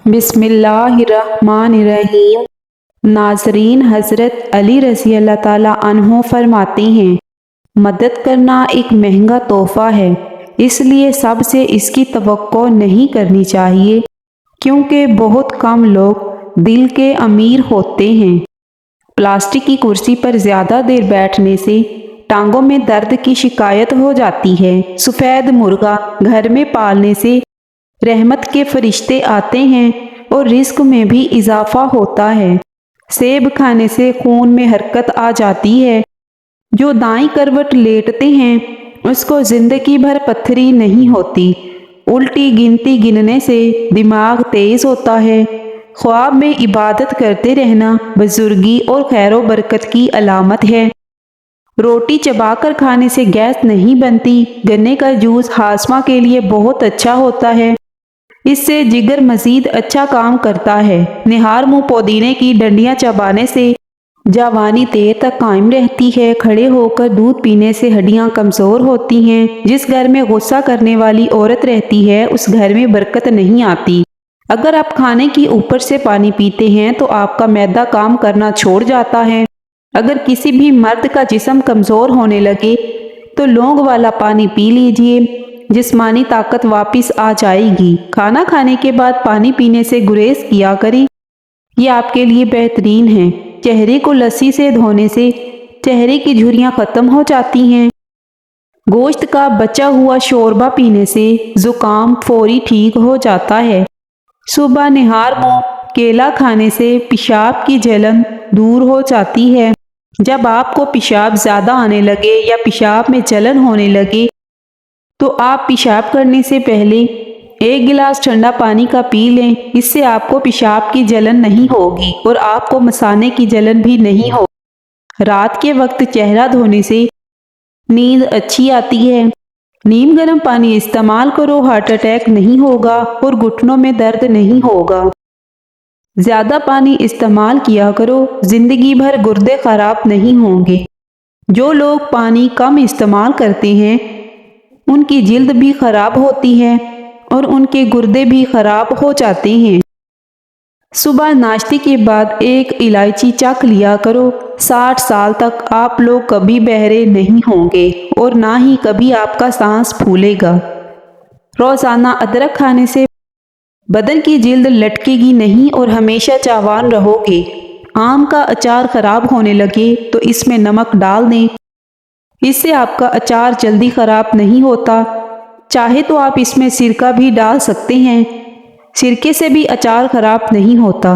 بسم اللہ الرحمن الرحیم۔ ناظرین، حضرت علی رضی اللہ تعالیٰ عنہ فرماتے ہیں، مدد کرنا ایک مہنگا تحفہ ہے، اس لیے سب سے اس کی توقع نہیں کرنی چاہیے، کیونکہ بہت کم لوگ دل کے امیر ہوتے ہیں۔ پلاسٹک کی کرسی پر زیادہ دیر بیٹھنے سے ٹانگوں میں درد کی شکایت ہو جاتی ہے۔ سفید مرغا گھر میں پالنے سے رحمت کے فرشتے آتے ہیں اور رزق میں بھی اضافہ ہوتا ہے۔ سیب کھانے سے خون میں حرکت آ جاتی ہے۔ جو دائیں کروٹ لیٹتے ہیں اس کو زندگی بھر پتھری نہیں ہوتی۔ الٹی گنتی گننے سے دماغ تیز ہوتا ہے۔ خواب میں عبادت کرتے رہنا بزرگی اور خیر و برکت کی علامت ہے۔ روٹی چبا کر کھانے سے گیس نہیں بنتی۔ گنے کا جوس ہاضمہ کے لیے بہت اچھا ہوتا ہے، اس سے جگر مزید اچھا کام کرتا ہے۔ نہار منہ پودینے کی ڈنڈیاں چبانے سے جوانی دیر تک قائم رہتی ہے۔ کھڑے ہو کر دودھ پینے سے ہڈیاں کمزور ہوتی ہیں۔ جس گھر میں غصہ کرنے والی عورت رہتی ہے اس گھر میں برکت نہیں آتی۔ اگر آپ کھانے کی اوپر سے پانی پیتے ہیں تو آپ کا معدہ کام کرنا چھوڑ جاتا ہے۔ اگر کسی بھی مرد کا جسم کمزور ہونے لگے تو لونگ والا پانی پی لیجئے، جسمانی طاقت واپس آ جائے گی۔ کھانا کھانے کے بعد پانی پینے سے گریز کیا کریں، یہ آپ کے لیے بہترین ہے۔ چہرے کو لسی سے دھونے سے چہرے کی جھریاں ختم ہو جاتی ہیں۔ گوشت کا بچا ہوا شوربہ پینے سے زکام فوری ٹھیک ہو جاتا ہے۔ صبح نہار منہ کیلا کھانے سے پیشاب کی جلن دور ہو جاتی ہے۔ جب آپ کو پیشاب زیادہ آنے لگے یا پیشاب میں جلن ہونے لگے تو آپ پیشاب کرنے سے پہلے 1 گلاس ٹھنڈا پانی کا پی لیں، اس سے آپ کو پیشاب کی جلن نہیں ہوگی اور آپ کو مثانے کی جلن بھی نہیں ہوگی۔ رات کے وقت چہرہ دھونے سے نیند اچھی آتی ہے۔ نیم گرم پانی استعمال کرو، ہارٹ اٹیک نہیں ہوگا اور گھٹنوں میں درد نہیں ہوگا۔ زیادہ پانی استعمال کیا کرو، زندگی بھر گردے خراب نہیں ہوں گے۔ جو لوگ پانی کم استعمال کرتے ہیں ان کی جلد بھی خراب ہوتی ہے اور ان کے گردے بھی خراب ہو جاتے ہیں۔ صبح ناشتے کے بعد 1 الائچی چکھ لیا کرو۔ 60 سال تک آپ لوگ کبھی بہرے نہیں ہوں گے اور نہ ہی کبھی آپ کا سانس پھولے گا۔ روزانہ ادرک کھانے سے بدن کی جلد لٹکے گی نہیں اور ہمیشہ جوان رہو گے۔ آم کا اچار خراب ہونے لگے تو اس میں نمک ڈال دیں، اس سے آپ کا اچار جلدی خراب نہیں ہوتا۔ چاہے تو آپ اس میں سرکہ بھی ڈال سکتے ہیں، سرکے سے بھی اچار خراب نہیں ہوتا۔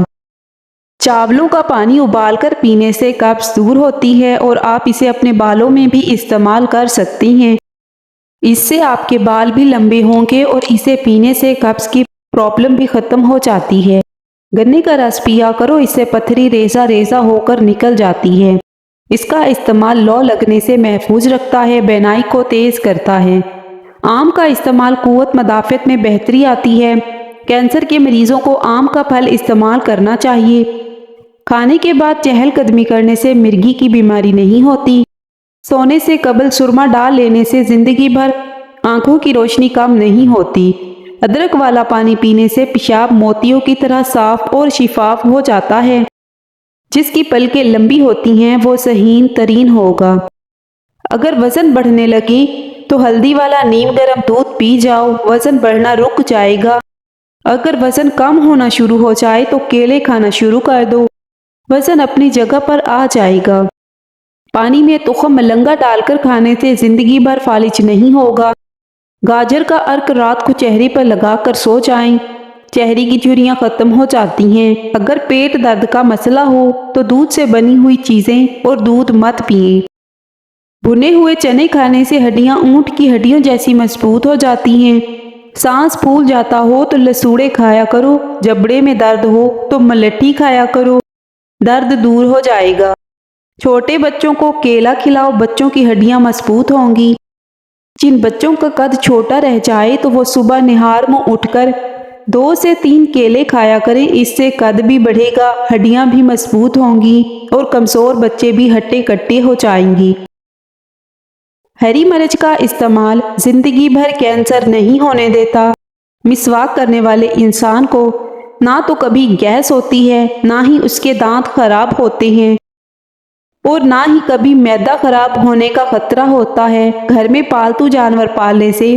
چاولوں کا پانی ابال کر پینے سے قبض دور ہوتی ہے اور آپ اسے اپنے بالوں میں بھی استعمال کر سکتے ہیں، اس سے آپ کے بال بھی لمبے ہوں گے اور اسے پینے سے قبض کی پرابلم بھی ختم ہو جاتی ہے۔ گنے کا رس پیا کرو، اس سے پتھری ریزہ ریزہ ہو کر نکل جاتی ہے۔ اس کا استعمال لو لگنے سے محفوظ رکھتا ہے، بینائی کو تیز کرتا ہے۔ آم کا استعمال قوت مدافعت میں بہتری آتی ہے۔ کینسر کے مریضوں کو آم کا پھل استعمال کرنا چاہیے۔ کھانے کے بعد چہل قدمی کرنے سے مرگی کی بیماری نہیں ہوتی۔ سونے سے قبل سرما ڈال لینے سے زندگی بھر آنکھوں کی روشنی کم نہیں ہوتی۔ ادرک والا پانی پینے سے پیشاب موتیوں کی طرح صاف اور شفاف ہو جاتا ہے۔ جس کی پلکیں لمبی ہوتی ہیں وہ ذہین ترین ہوگا۔ اگر وزن بڑھنے لگے تو ہلدی والا نیم گرم دودھ پی جاؤ، وزن بڑھنا رک جائے گا۔ اگر وزن کم ہونا شروع ہو جائے تو کیلے کھانا شروع کر دو، وزن اپنی جگہ پر آ جائے گا۔ پانی میں تخم ملنگا ڈال کر کھانے سے زندگی بھر فالج نہیں ہوگا۔ گاجر کا ارک رات کو چہرے پر لگا کر سو جائیں، چہرے کی جھریاں ختم ہو جاتی ہیں۔ اگر پیٹ درد کا مسئلہ ہو تو دودھ سے بنی ہوئی چیزیں اور دودھ مت پئیں۔ بھنے ہوئے چنے کھانے سے ہڈیاں اونٹ کی ہڈیوں جیسی مضبوط ہو جاتی ہیں۔ سانس پھول جاتا ہو تو لسوڑے کھایا کرو، جبڑے میں درد ہو تو ملٹھی کھایا کرو، درد دور ہو جائے گا۔ چھوٹے بچوں کو کیلا کھلاؤ، بچوں کی ہڈیاں مضبوط ہوں گی۔ جن بچوں کا قد چھوٹا رہ جائے تو وہ صبح نہار منہ اٹھ کر 2 سے 3 کیلے کھایا کریں، اس سے قد بھی بڑھے گا، ہڈیاں بھی مضبوط ہوں گی اور کمزور بچے بھی ہٹے کٹے ہو جائیں گی۔ ہری مرچ کا استعمال زندگی بھر کینسر نہیں ہونے دیتا۔ مسواک کرنے والے انسان کو نہ تو کبھی گیس ہوتی ہے، نہ ہی اس کے دانت خراب ہوتے ہیں، اور نہ ہی کبھی معدہ خراب ہونے کا خطرہ ہوتا ہے۔ گھر میں پالتو جانور پالنے سے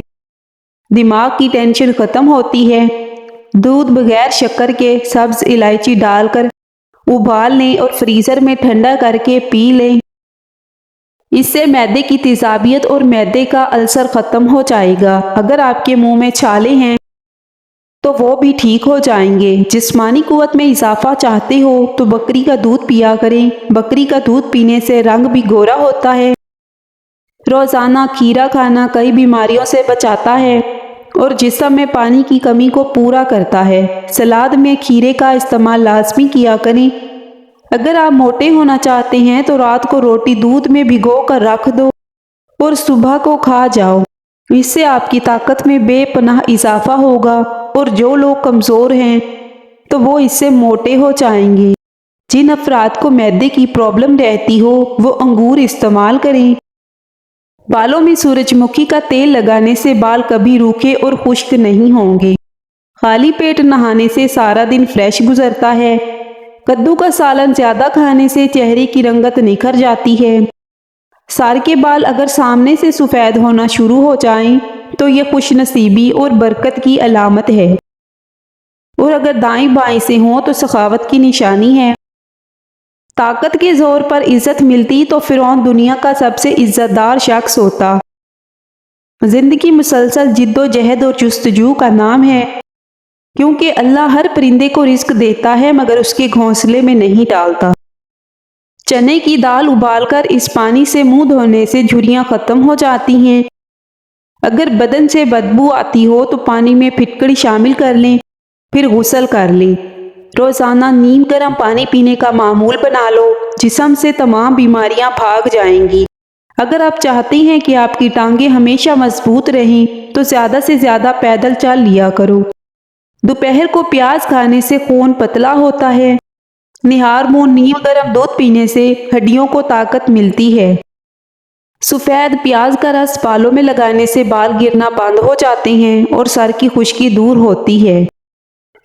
دماغ کی ٹینشن ختم ہوتی ہے۔ دودھ بغیر شکر کے سبز الائچی ڈال کر ابال لیں اور فریزر میں ٹھنڈا کر کے پی لیں۔ اس سے معدے کی تیزابیت اور معدے کا السر ختم ہو جائے گا۔ اگر آپ کے منہ میں چھالے ہیں تو وہ بھی ٹھیک ہو جائیں گے۔ جسمانی قوت میں اضافہ چاہتے ہو تو بکری کا دودھ پیا کریں۔ بکری کا دودھ پینے سے رنگ بھی گورا ہوتا ہے۔ روزانہ کھیرا کھانا کئی بیماریوں سے بچاتا ہے اور جسم میں پانی کی کمی کو پورا کرتا ہے۔ سلاد میں کھیرے کا استعمال لازمی کیا کریں۔ اگر آپ موٹے ہونا چاہتے ہیں تو رات کو روٹی دودھ میں بھگو کر رکھ دو اور صبح کو کھا جاؤ۔ اس سے آپ کی طاقت میں بے پناہ اضافہ ہوگا، اور جو لوگ کمزور ہیں تو وہ اس سے موٹے ہو جائیں گے۔ جن افراد کو معدے کی پرابلم رہتی ہو وہ انگور استعمال کریں۔ بالوں میں سورج مکھی کا تیل لگانے سے بال کبھی روکھے اور خشک نہیں ہوں گے۔ خالی پیٹ نہانے سے سارا دن فریش گزرتا ہے۔ کدو کا سالن زیادہ کھانے سے چہرے کی رنگت نکھر جاتی ہے۔ سر کے بال اگر سامنے سے سفید ہونا شروع ہو جائیں تو یہ خوش نصیبی اور برکت کی علامت ہے، اور اگر دائیں بائیں سے ہوں تو سخاوت کی نشانی ہے۔ طاقت کے زور پر عزت ملتی تو فرعون دنیا کا سب سے عزت دار شخص ہوتا۔ زندگی مسلسل جد و جہد اور جستجو کا نام ہے، کیونکہ اللہ ہر پرندے کو رزق دیتا ہے مگر اس کے گھونسلے میں نہیں ڈالتا۔ چنے کی دال ابال کر اس پانی سے منہ دھونے سے جھریاں ختم ہو جاتی ہیں۔ اگر بدن سے بدبو آتی ہو تو پانی میں پھٹکڑی شامل کر لیں، پھر غسل کر لیں۔ روزانہ نیم گرم پانی پینے کا معمول بنا لو، جسم سے تمام بیماریاں بھاگ جائیں گی۔ اگر آپ چاہتے ہیں کہ آپ کی ٹانگیں ہمیشہ مضبوط رہیں تو زیادہ سے زیادہ پیدل چل لیا کرو۔ دوپہر کو پیاز کھانے سے خون پتلا ہوتا ہے۔ نہار منہ نیم گرم دودھ پینے سے ہڈیوں کو طاقت ملتی ہے۔ سفید پیاز کا رس بالوں میں لگانے سے بال گرنا بند ہو جاتے ہیں اور سر کی خشکی دور ہوتی ہے۔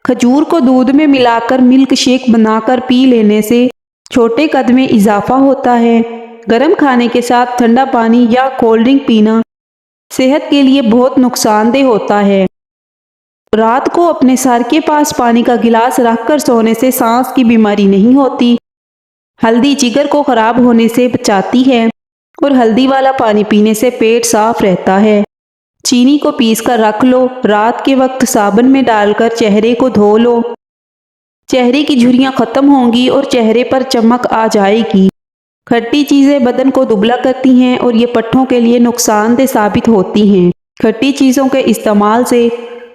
کھجور کو دودھ میں ملا کر ملک شیک بنا کر پی لینے سے چھوٹے قد میں اضافہ ہوتا ہے۔ گرم کھانے کے ساتھ ٹھنڈا پانی یا کولڈ ڈرنک پینا صحت کے لیے بہت نقصان دہ ہوتا ہے۔ رات کو اپنے سر کے پاس پانی کا گلاس رکھ کر سونے سے سانس کی بیماری نہیں ہوتی۔ ہلدی جگر کو خراب ہونے سے بچاتی ہے اور ہلدی والا پانی پینے سے پیٹ صاف رہتا ہے۔ چینی کو پیس کر رکھ لو، رات کے وقت صابن میں ڈال کر چہرے کو دھو لو۔ چہرے کی جھریاں ختم ہوں گی اور چہرے پر چمک آ جائے گی۔ کھٹی چیزیں بدن کو دبلا کرتی ہیں اور یہ پٹھوں کے لیے نقصان دہ ثابت ہوتی ہیں۔ کھٹی چیزوں کے استعمال سے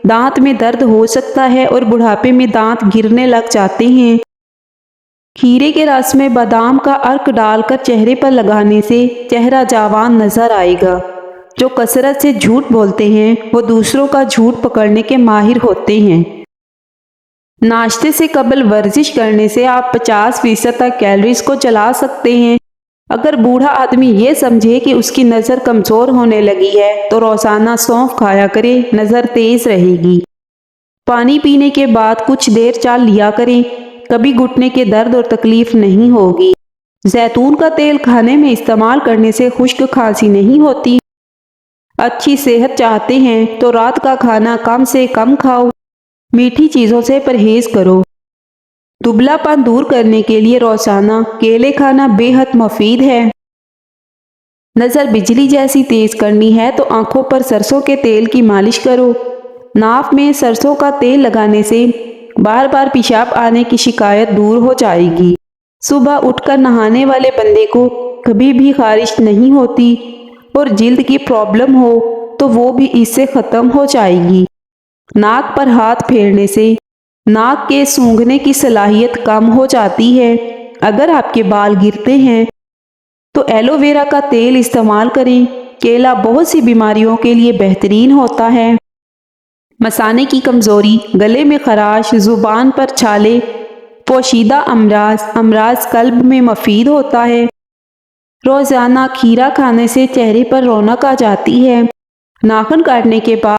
دانت میں درد ہو سکتا ہے اور بڑھاپے میں دانت گرنے لگ جاتے ہیں۔ کھیرے کے رس میں بادام کا عرق ڈال کر چہرے پر لگانے سے چہرہ جوان نظر آئے گا۔ جو کثرت سے جھوٹ بولتے ہیں وہ دوسروں کا جھوٹ پکڑنے کے ماہر ہوتے ہیں۔ ناشتے سے قبل ورزش کرنے سے آپ 50% تک کیلوریز کو جلا سکتے ہیں۔ اگر بوڑھا آدمی یہ سمجھے کہ اس کی نظر کمزور ہونے لگی ہے تو روزانہ سونف کھایا کرے، نظر تیز رہے گی۔ پانی پینے کے بعد کچھ دیر چل لیا کریں، کبھی گھٹنے کے درد اور تکلیف نہیں ہوگی۔ زیتون کا تیل کھانے میں استعمال کرنے سے خشک کھانسی نہیں ہوتی۔ اچھی صحت چاہتے ہیں تو رات کا کھانا کم سے کم کھاؤ، میٹھی چیزوں سے پرہیز کرو۔ دبلا پن دور کرنے کے لیے روزانہ کیلے کھانا بے حد مفید ہے۔ نظر بجلی جیسی تیز کرنی ہے تو آنکھوں پر سرسوں کے تیل کی مالش کرو۔ ناف میں سرسوں کا تیل لگانے سے بار بار پیشاب آنے کی شکایت دور ہو جائے گی۔ صبح اٹھ کر نہانے والے بندے کو کبھی بھی خارش نہیں ہوتی، اور جلد کی پرابلم ہو تو وہ بھی اس سے ختم ہو جائے گی۔ ناک پر ہاتھ پھیرنے سے ناک کے سونگھنے کی صلاحیت کم ہو جاتی ہے۔ اگر آپ کے بال گرتے ہیں تو ایلو ویرا کا تیل استعمال کریں۔ کیلا بہت سی بیماریوں کے لیے بہترین ہوتا ہے۔ مثانے کی کمزوری، گلے میں خراش، زبان پر چھالے، پوشیدہ امراض قلب میں مفید ہوتا ہے۔ روزانہ کھیرا کھانے سے چہرے پر رونق آ جاتی ہے۔ ناخن کاٹنے کے بعد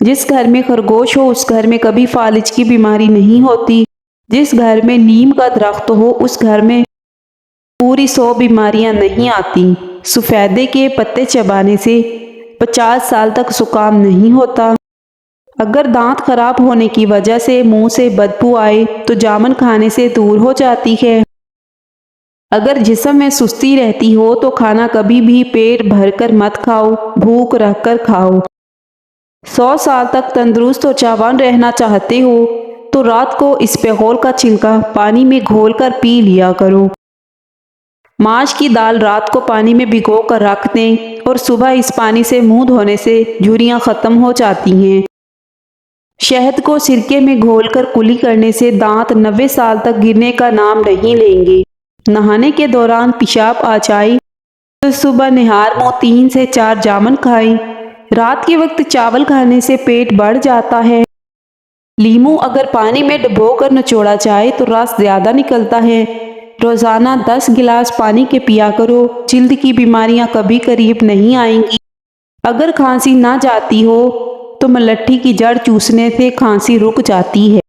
جس گھر میں خرگوش ہو اس گھر میں کبھی فالج کی بیماری نہیں ہوتی، جس گھر میں نیم کا درخت ہو اس گھر میں پوری 100 بیماریاں نہیں آتی، سفیدے کے پتے چبانے سے 50 سال تک زکام نہیں ہوتا، اگر دانت خراب ہونے کی وجہ سے منہ سے بدبو آئے تو جامن کھانے سے دور ہو جاتی ہے، اگر جسم میں سستی رہتی ہو تو کھانا کبھی بھی پیٹ بھر کر مت کھاؤ، بھوک رکھ کر کھاؤ۔ 100 سال تک تندرست اور جوان رہنا چاہتے ہو تو رات کو اسپغول کا چھلکا پانی میں گھول کر پی لیا کرو۔ ماش کی دال رات کو پانی میں بھگو کر رکھ دیں اور صبح اس پانی سے منہ دھونے سے جھریاں ختم ہو جاتی ہیں۔ شہد کو سرکے میں گھول کر کلی کرنے سے دانت 90 سال تک گرنے کا نام نہیں لیں گے۔ نہانے کے دوران پیشاب آ جائے تو صبح نہار منہ 3 سے 4 جامن کھائیں۔ رات کے وقت چاول کھانے سے پیٹ بڑھ جاتا ہے۔ لیموں اگر پانی میں ڈبو کر نچوڑا جائے تو رس زیادہ نکلتا ہے۔ روزانہ 10 گلاس پانی کے پیا کرو، جلد کی بیماریاں کبھی قریب نہیں آئیں گی۔ اگر کھانسی نہ جاتی ہو تو ملٹھی کی جڑ چوسنے سے کھانسی رک جاتی ہے۔